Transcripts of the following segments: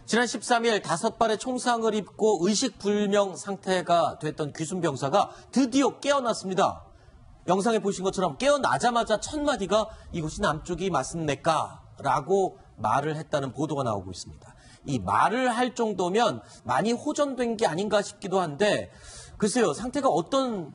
지난 13일 5발의 총상을 입고 의식불명 상태가 됐던 귀순 병사가 드디어 깨어났습니다. 영상에 보신 것처럼 깨어나자마자 첫 마디가 이곳이 남쪽이 맞습니까? 라고 말을 했다는 보도가 나오고 있습니다. 이 말을 할 정도면 많이 호전된 게 아닌가 싶기도 한데 글쎄요, 상태가 어떤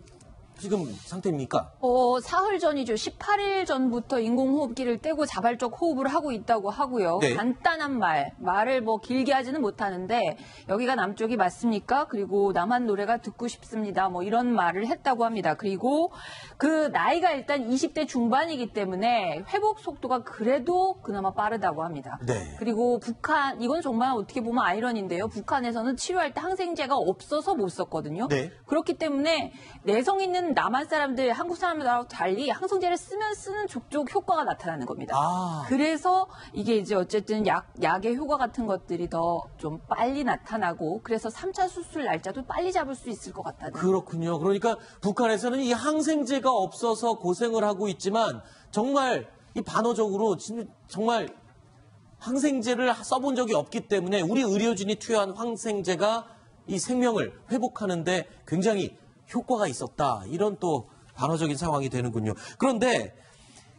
지금 상태입니까? 사흘 전이죠. 18일 전부터 인공호흡기를 떼고 자발적 호흡을 하고 있다고 하고요. 네. 간단한 말을 뭐 길게 하지는 못하는데 여기가 남쪽이 맞습니까? 그리고 남한 노래가 듣고 싶습니다. 뭐 이런 말을 했다고 합니다. 그리고 그 나이가 일단 20대 중반이기 때문에 회복 속도가 그래도 그나마 빠르다고 합니다. 네. 그리고 북한, 이건 정말 어떻게 보면 아이러니인데요. 북한에서는 치료할 때 항생제가 없어서 못 썼거든요. 네. 그렇기 때문에 내성 있는 남한 사람들, 한국 사람들하고 달리 항생제를 쓰면 쓰는 족족 효과가 나타나는 겁니다. 그래서 이게 이제 어쨌든 약의 효과 같은 것들이 더 좀 빨리 나타나고 그래서 3차 수술 날짜도 빨리 잡을 수 있을 것 같다는. 그렇군요. 그러니까 북한에서는 이 항생제가 없어서 고생을 하고 있지만 정말 이 반어적으로 정말 항생제를 써본 적이 없기 때문에 우리 의료진이 투여한 항생제가 이 생명을 회복하는데 굉장히 효과가 있었다. 이런 또 반어적인 상황이 되는군요. 그런데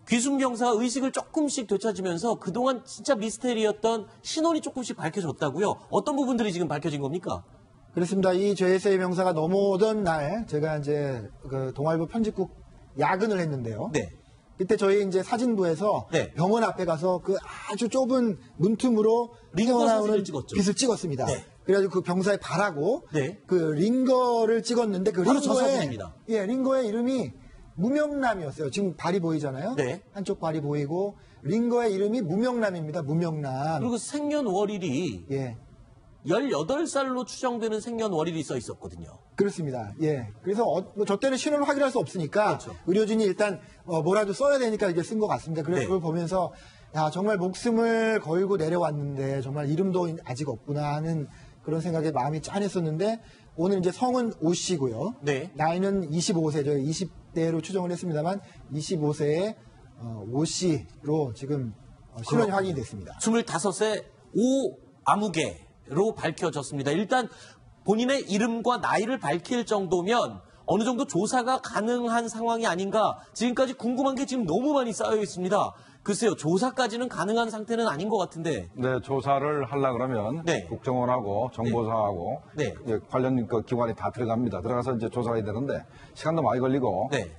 귀순 병사가 의식을 조금씩 되찾으면서 그동안 진짜 미스테리였던 신원이 조금씩 밝혀졌다고요? 어떤 부분들이 지금 밝혀진 겁니까? 그렇습니다. 이 JSA 병사가 넘어오던 날 제가 이제 그 동아일보 편집국 야근을 했는데요. 네. 그때 저희 이제 사진부에서 네. 병원 앞에 가서 그 아주 좁은 문틈으로 링거 튀어나오는 사진을 찍었죠. 빛을 찍었습니다. 네. 그래가지고 그 병사의 발하고 네. 그 링거를 찍었는데 그 바로 저 사진입니다. 링거의 이름이 무명남이었어요. 지금 발이 보이잖아요. 네. 한쪽 발이 보이고 링거의 이름이 무명남입니다. 무명남. 그리고 생년월일이 예. 18살로 추정되는 생년월일이 써 있었거든요. 그렇습니다. 예. 그래서 저 때는 신원을 확인할 수 없으니까 그렇죠. 의료진이 일단 뭐라도 써야 되니까 이게 쓴 것 같습니다. 그래서 네. 그걸 보면서 야, 정말 목숨을 걸고 내려왔는데 정말 이름도 아직 없구나 하는 그런 생각에 마음이 짠했었는데 오늘 이제 성은 오 씨고요. 네. 나이는 25세죠. 20대로 추정을 했습니다만 25세의 오 씨로 지금 신원이 확인이 됐습니다. 25세 오 아무개로 밝혀졌습니다. 일단 본인의 이름과 나이를 밝힐 정도면 어느 정도 조사가 가능한 상황이 아닌가. 지금까지 궁금한 게 지금 너무 많이 쌓여 있습니다. 글쎄요, 조사까지는 가능한 상태는 아닌 것 같은데. 네, 조사를 하려고 그러면 네. 국정원하고 정보사하고 네. 이제 관련 그 기관이 다 들어갑니다. 들어가서 이제 조사가 해야 되는데 시간도 많이 걸리고 네.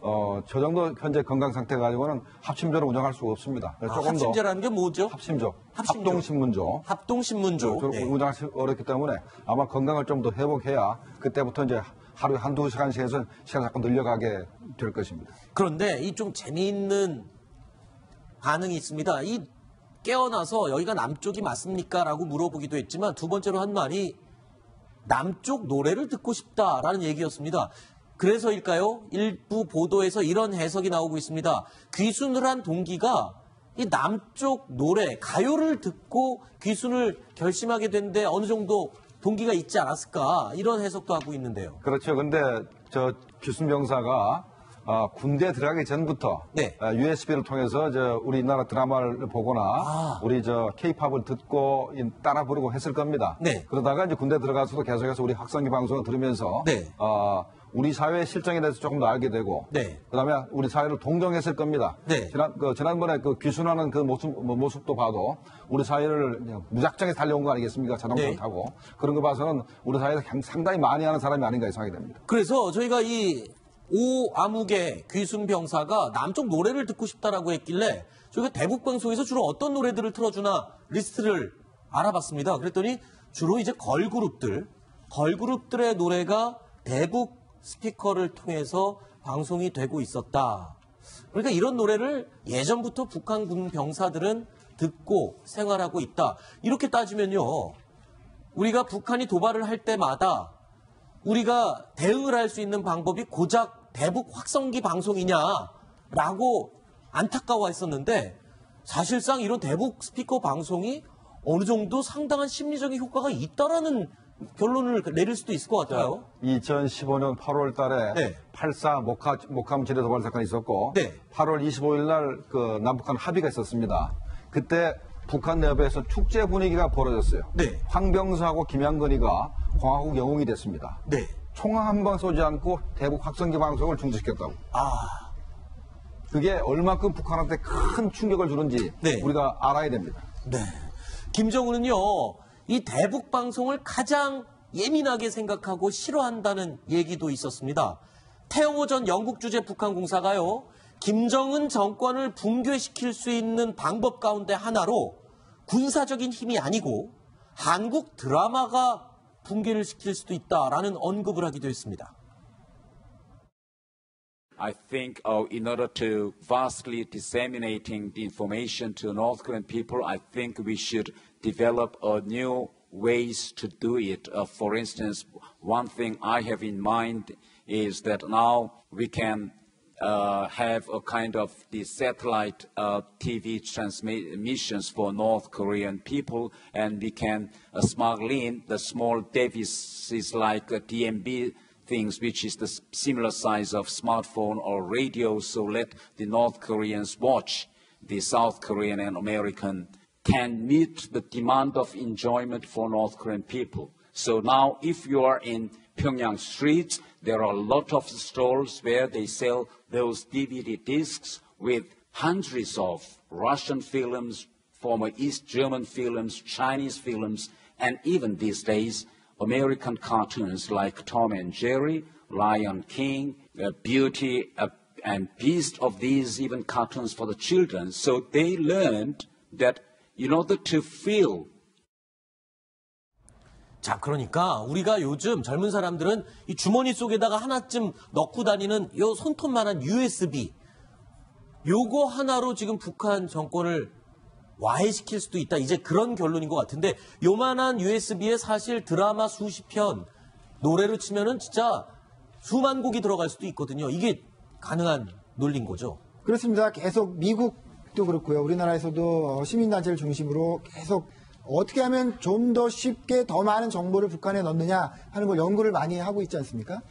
저 정도 현재 건강 상태 가지고는 합심조를 운영할 수가 없습니다. 그래서 조금 합심제라는 게 뭐죠? 합심조, 합심조. 합동신문조. 합동신문조. 네. 운영하기 어렵기 때문에 아마 건강을 좀 더 회복해야 그때부터 이제 하루에 한두 시간씩 해서 시간 자꾸 늘려가게 될 것입니다. 그런데 이 좀 재미있는 반응이 있습니다. 이 깨어나서 여기가 남쪽이 맞습니까? 라고 물어보기도 했지만 두 번째로 한 말이 남쪽 노래를 듣고 싶다라는 얘기였습니다. 그래서일까요? 일부 보도에서 이런 해석이 나오고 있습니다. 귀순을 한 동기가 이 남쪽 노래, 가요를 듣고 귀순을 결심하게 된데 어느 정도 동기가 있지 않았을까? 이런 해석도 하고 있는데요. 그렇죠. 근데 저 귀순병사가 군대 들어가기 전부터 네. USB를 통해서 우리나라 드라마를 보거나 우리 K-팝을 듣고 따라 부르고 했을 겁니다. 네. 그러다가 이제 군대 들어가서도 계속해서 우리 학성기 방송을 들으면서 네. 우리 사회의 실정에 대해서 조금 더 알게 되고 네. 그다음에 우리 사회를 동정했을 겁니다. 네. 지난번에 그 귀순하는 그 모습도 봐도 우리 사회를 그냥 무작정에 달려온 거 아니겠습니까? 자동차 네. 타고 그런 거 봐서는 우리 사회에서 상당히 많이 하는 사람이 아닌가 생각이 됩니다. 그래서 저희가 이 오 아무개 귀순 병사가 남쪽 노래를 듣고 싶다라고 했길래 저희가 대북 방송에서 주로 어떤 노래들을 틀어주나 리스트를 알아봤습니다. 그랬더니 주로 이제 걸그룹들의 노래가 대북 스피커를 통해서 방송이 되고 있었다. 그러니까 이런 노래를 예전부터 북한군 병사들은 듣고 생활하고 있다. 이렇게 따지면요, 우리가 북한이 도발을 할 때마다 우리가 대응을 할 수 있는 방법이 고작 대북 확성기 방송이냐라고 안타까워했었는데 사실상 이런 대북 스피커 방송이 어느 정도 상당한 심리적인 효과가 있다라는 결론을 내릴 수도 있을 것 같아요. 2015년 8월 달에 네. 8.4 목함 지뢰 도발 사건이 있었고 네. 8월 25일 날 그 남북한 합의가 있었습니다. 그때 북한 내부에서 축제 분위기가 벌어졌어요. 네. 황병수하고 김양근이가 공화국 영웅이 됐습니다. 네. 총 한 번 쏘지 않고 대북 확성기 방송을 중지시켰다고. 그게 얼마큼 북한한테 큰 충격을 주는지 네. 우리가 알아야 됩니다. 네. 김정은은요, 이 대북 방송을 가장 예민하게 생각하고 싫어한다는 얘기도 있었습니다. 태영호 전 영국 주재 북한 공사가요, 김정은 정권을 붕괴시킬 수 있는 방법 가운데 하나로 군사적인 힘이 아니고 한국 드라마가 붕괴를 시킬 수도 있다라는 언급을 하기도 했습니다. I think in order to vastly disseminating the information to North Korean people, I think we should develop new ways to do it. For instance, one thing I have in mind is that now we can have a kind of the satellite TV transmissions for North Korean people, and we can smuggle in the small devices like DMB things, which is the similar size of smartphone or radio, so let the North Koreans watch the South Korean and American can meet the demand of enjoyment for North Korean people. So now if you are in Pyongyang streets, there are a lot of stalls where they sell those DVD discs with hundreds of Russian films, former East German films, Chinese films, and even these days, American cartoons like Tom and Jerry, Lion King, Beauty and Beast, of these even cartoons for the children. So they learned that in order to feel. 자, 그러니까 우리가 요즘 젊은 사람들은 이 주머니 속에다가 하나쯤 넣고 다니는 요 손톱만한 USB, 요거 하나로 지금 북한 정권을 와해시킬 수도 있다. 이제 그런 결론인 것 같은데, 요만한 USB에 사실 드라마 수십 편, 노래로 치면은 진짜 수만 곡이 들어갈 수도 있거든요. 이게 가능한 논리인 거죠. 그렇습니다. 계속 미국도 그렇고요. 우리나라에서도 시민단체를 중심으로 계속 어떻게 하면 좀 더 쉽게 더 많은 정보를 북한에 넣느냐 하는 걸 연구를 많이 하고 있지 않습니까?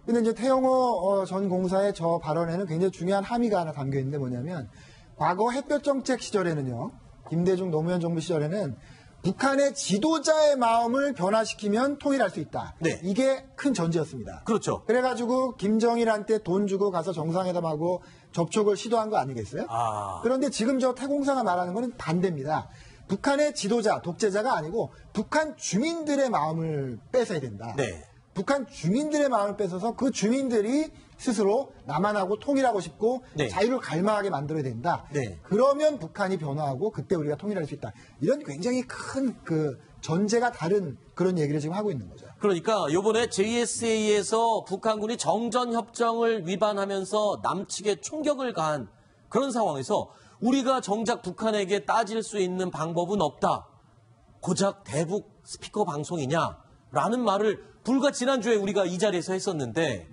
근데 이제 태영호 전 공사의 저 발언에는 굉장히 중요한 함의가 하나 담겨 있는데 뭐냐면, 과거 햇볕 정책 시절에는요, 김대중 노무현 정부 시절에는 북한의 지도자의 마음을 변화시키면 통일할 수 있다. 네. 이게 큰 전제였습니다. 그렇죠. 그래가지고 김정일한테 돈 주고 가서 정상회담하고 접촉을 시도한 거 아니겠어요? 그런데 지금 저 태공사가 말하는 거는 반대입니다. 북한의 지도자, 독재자가 아니고 북한 주민들의 마음을 뺏어야 된다. 네. 북한 주민들의 마음을 뺏어서 그 주민들이 스스로 남한하고 통일하고 싶고 네. 자유를 갈망하게 만들어야 된다. 네. 그러면 북한이 변화하고 그때 우리가 통일할 수 있다. 이런 굉장히 큰 그 전제가 다른 그런 얘기를 지금 하고 있는 거죠. 그러니까 요번에 JSA에서 북한군이 정전협정을 위반하면서 남측에 총격을 가한 그런 상황에서 우리가 정작 북한에게 따질 수 있는 방법은 없다. 고작 대북 스피커 방송이냐라는 말을 불과 지난주에 우리가 이 자리에서 했었는데,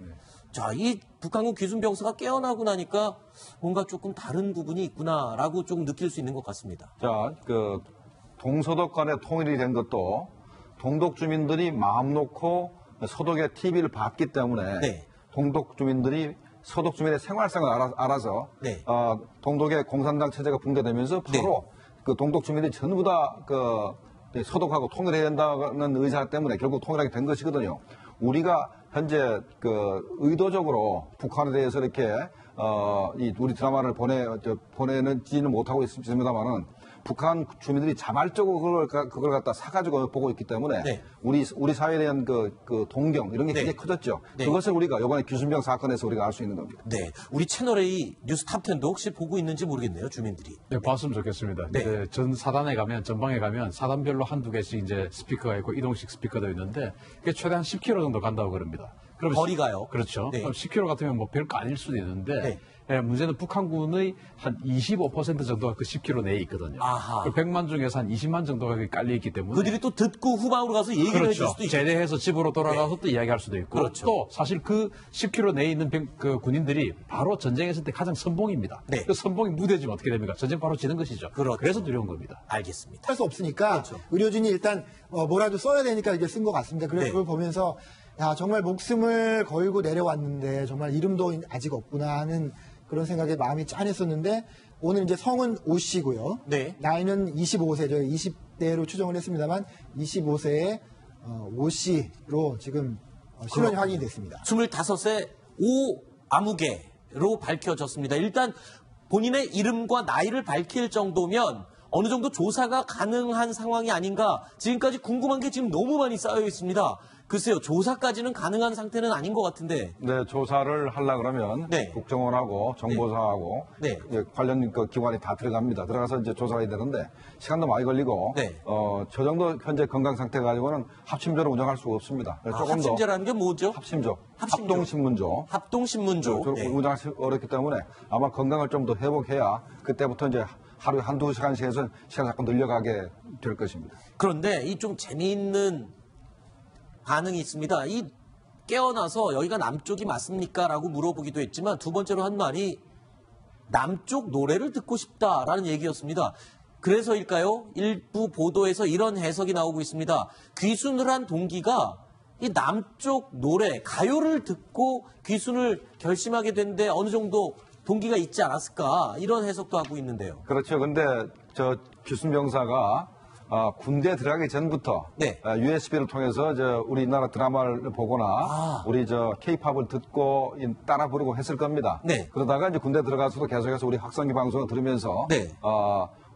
자, 이 북한군 귀순병사가 깨어나고 나니까 뭔가 조금 다른 부분이 있구나라고 좀 느낄 수 있는 것 같습니다. 자, 그 동서독 간의 통일이 된 것도 동독 주민들이 마음 놓고 서독의 TV를 봤기 때문에 네. 동독 주민들이 서독 주민의 생활상을 알아서 네. 동독의 공산당 체제가 붕괴되면서 바로 그 동독 주민들이 전부 다 그 서독하고 통일해야 된다는 의사 때문에 결국 통일하게 된 것이거든요. 우리가 현재 그 의도적으로 북한에 대해서 이렇게 이 우리 드라마를 보내지는 못하고 있습니다만은 북한 주민들이 자발적으로 그걸 갖다 사가지고 보고 있기 때문에 네. 우리 사회에 대한 그 동경 이런 게 네. 굉장히 커졌죠. 네. 그것을 우리가 이번에 귀순병 사건에서 우리가 알 수 있는 겁니다. 네, 우리 채널A 뉴스 탑10도 혹시 보고 있는지 모르겠네요, 주민들이. 네, 봤으면 좋겠습니다. 네. 이제 전 사단에 가면, 전방에 가면 사단별로 한두 개씩 이제 스피커가 있고 이동식 스피커도 있는데, 그게 최대한 10km 정도 간다고 그럽니다. 그럼 거리가요? 그렇죠. 네. 그럼 10km 같으면 뭐 별거 아닐 수도 있는데, 네. 문제는 북한군의 한 25% 정도가 그 10km 내에 있거든요. 아하. 그 100만 중에서 한 20만 정도가 깔려 있기 때문에. 그들이 또 듣고 후방으로 가서 얘기를 해줄 그렇죠. 수도 있고. 제대해서 집으로 돌아가서 또 이야기할 수도 있고. 그렇죠. 또 사실 그 10km 내에 있는 그 군인들이 바로 전쟁했을 때 가장 선봉입니다. 네. 그 선봉이 무뎌지면 어떻게 됩니까? 전쟁 바로 지는 것이죠. 그렇죠. 그래서 두려운 겁니다. 알겠습니다. 할 수 없으니까 의료진이 일단 뭐라도 써야 되니까 이게 쓴 것 같습니다. 그래서 네. 그걸 보면서 야, 정말 목숨을 걸고 내려왔는데 정말 이름도 아직 없구나 하는 그런 생각에 마음이 짠했었는데, 오늘 이제 성은 오 씨고요. 네. 나이는 25세죠. 20대로 추정을 했습니다만 25세의 오 씨로 지금 신원이 확인이 됐습니다. 25세 오 아무개로 밝혀졌습니다. 일단 본인의 이름과 나이를 밝힐 정도면 어느 정도 조사가 가능한 상황이 아닌가. 지금까지 궁금한 게 지금 너무 많이 쌓여 있습니다. 글쎄요, 조사까지는 가능한 상태는 아닌 것 같은데. 네, 조사를 하려고 그러면 네. 국정원하고 정보사하고 네. 관련 그 기관이 다 들어갑니다. 들어가서 이제 조사가 되는데 시간도 많이 걸리고 네. 저 정도 현재 건강 상태 가지고는 합심조를 운영할 수가 없습니다. 그래서 조금 합심제라는 게 뭐죠? 더 합심조, 합심조. 합동신문조. 합동신문조. 네. 운영하기 어렵기 때문에 아마 건강을 좀 더 회복해야 그때부터 이제 하루에 한두 시간씩 해서 시간 자꾸 늘려가게 될 것입니다. 그런데 이 좀 재미있는 반응이 있습니다. 이 깨어나서 여기가 남쪽이 맞습니까? 라고 물어보기도 했지만 두 번째로 한 말이 남쪽 노래를 듣고 싶다라는 얘기였습니다. 그래서일까요? 일부 보도에서 이런 해석이 나오고 있습니다. 귀순을 한 동기가 이 남쪽 노래, 가요를 듣고 귀순을 결심하게 된데 어느 정도 동기가 있지 않았을까? 이런 해석도 하고 있는데요. 그렇죠. 근데 저 귀순병사가 군대 들어가기 전부터 네. USB를 통해서 우리나라 드라마를 보거나 우리 K-팝을 듣고 따라 부르고 했을 겁니다. 네. 그러다가 이제 군대 들어가서도 계속해서 우리 확성기 방송을 들으면서 네.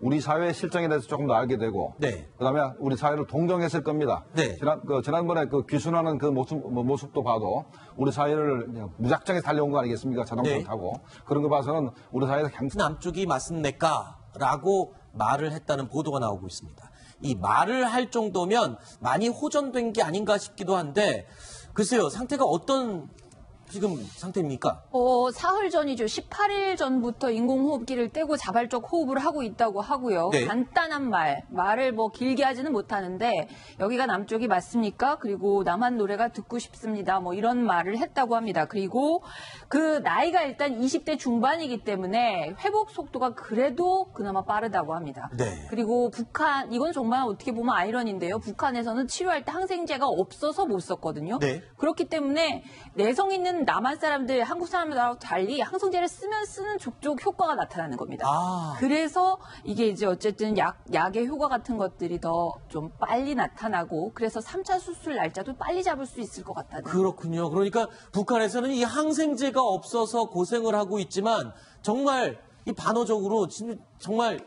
우리 사회의 실정에 대해서 조금 더 알게 되고 네. 그다음에 우리 사회를 동정했을 겁니다. 네. 지난번에 그 귀순하는 그 모습도 봐도 우리 사회를 그냥 무작정에 달려온 거 아니겠습니까? 자동차를 네. 타고 그런 거 봐서는 우리 사회에서 남쪽이 맞습니까? 라고 말을 했다는 보도가 나오고 있습니다. 이 말을 할 정도면 많이 호전된 게 아닌가 싶기도 한데 글쎄요, 상태가 어떤 지금 상태입니까? 사흘 전이죠. 18일 전부터 인공호흡기를 떼고 자발적 호흡을 하고 있다고 하고요. 네. 간단한 말을 뭐 길게 하지는 못하는데 여기가 남쪽이 맞습니까? 그리고 남한 노래가 듣고 싶습니다. 뭐 이런 말을 했다고 합니다. 그리고 그 나이가 일단 20대 중반이기 때문에 회복 속도가 그래도 그나마 빠르다고 합니다. 네. 그리고 북한, 이건 정말 어떻게 보면 아이러니인데요. 북한에서는 치료할 때 항생제가 없어서 못 썼거든요. 네. 그렇기 때문에 내성 있는 남한 사람들, 한국 사람들하고 달리 항생제를 쓰면 쓰는 족족 효과가 나타나는 겁니다. 그래서 이게 이제 어쨌든 약의 효과 같은 것들이 더 좀 빨리 나타나고 그래서 3차 수술 날짜도 빨리 잡을 수 있을 것 같다는. 그렇군요. 그러니까 북한에서는 이 항생제가 없어서 고생을 하고 있지만 정말 이 반어적으로 정말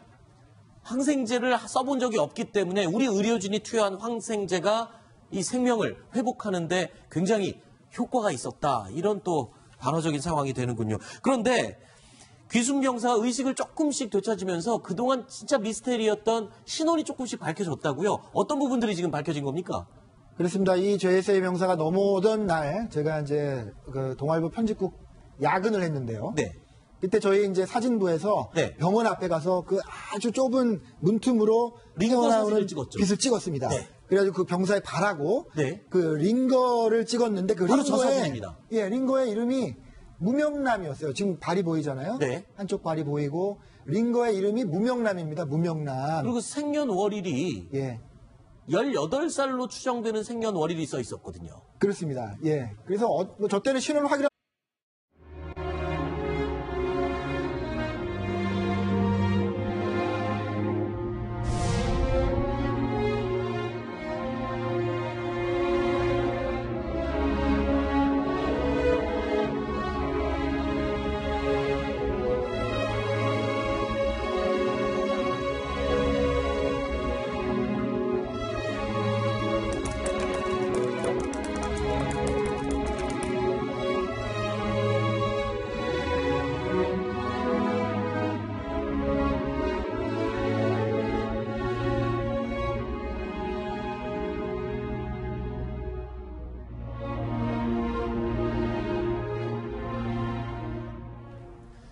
항생제를 써본 적이 없기 때문에 우리 의료진이 투여한 항생제가 이 생명을 회복하는데 굉장히 효과가 있었다. 이런 또 반어적인 상황이 되는군요. 그런데 귀순병사 의식을 조금씩 되찾으면서 그동안 진짜 미스테리였던 신원이 조금씩 밝혀졌다고요. 어떤 부분들이 지금 밝혀진 겁니까? 그렇습니다. 이 JSA 병사가 넘어오던 날 제가 이제 그 동아일보 편집국 야근을 했는데요. 네. 그때 저희 이제 사진부에서 네. 병원 앞에 가서 그 아주 좁은 문틈으로 링거 튀어나오는 사진을 찍었죠. 빛을 찍었습니다. 네. 그래가지고 그 병사의 발하고 네. 그 링거를 찍었는데 그 바로 저 링거의 사진입니다. 링거의 이름이 무명남이었어요. 지금 발이 보이잖아요. 네. 한쪽 발이 보이고 링거의 이름이 무명남입니다. 무명남. 그리고 생년월일이 예. 18살로 추정되는 생년월일이 써 있었거든요. 그렇습니다. 예. 그래서 저 때는 신원을 확인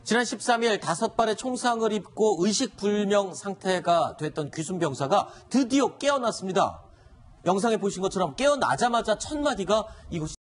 지난 13일 5발의 총상을 입고 의식불명 상태가 됐던 귀순병사가 드디어 깨어났습니다. 영상에 보신 것처럼 깨어나자마자 첫 마디가 이곳이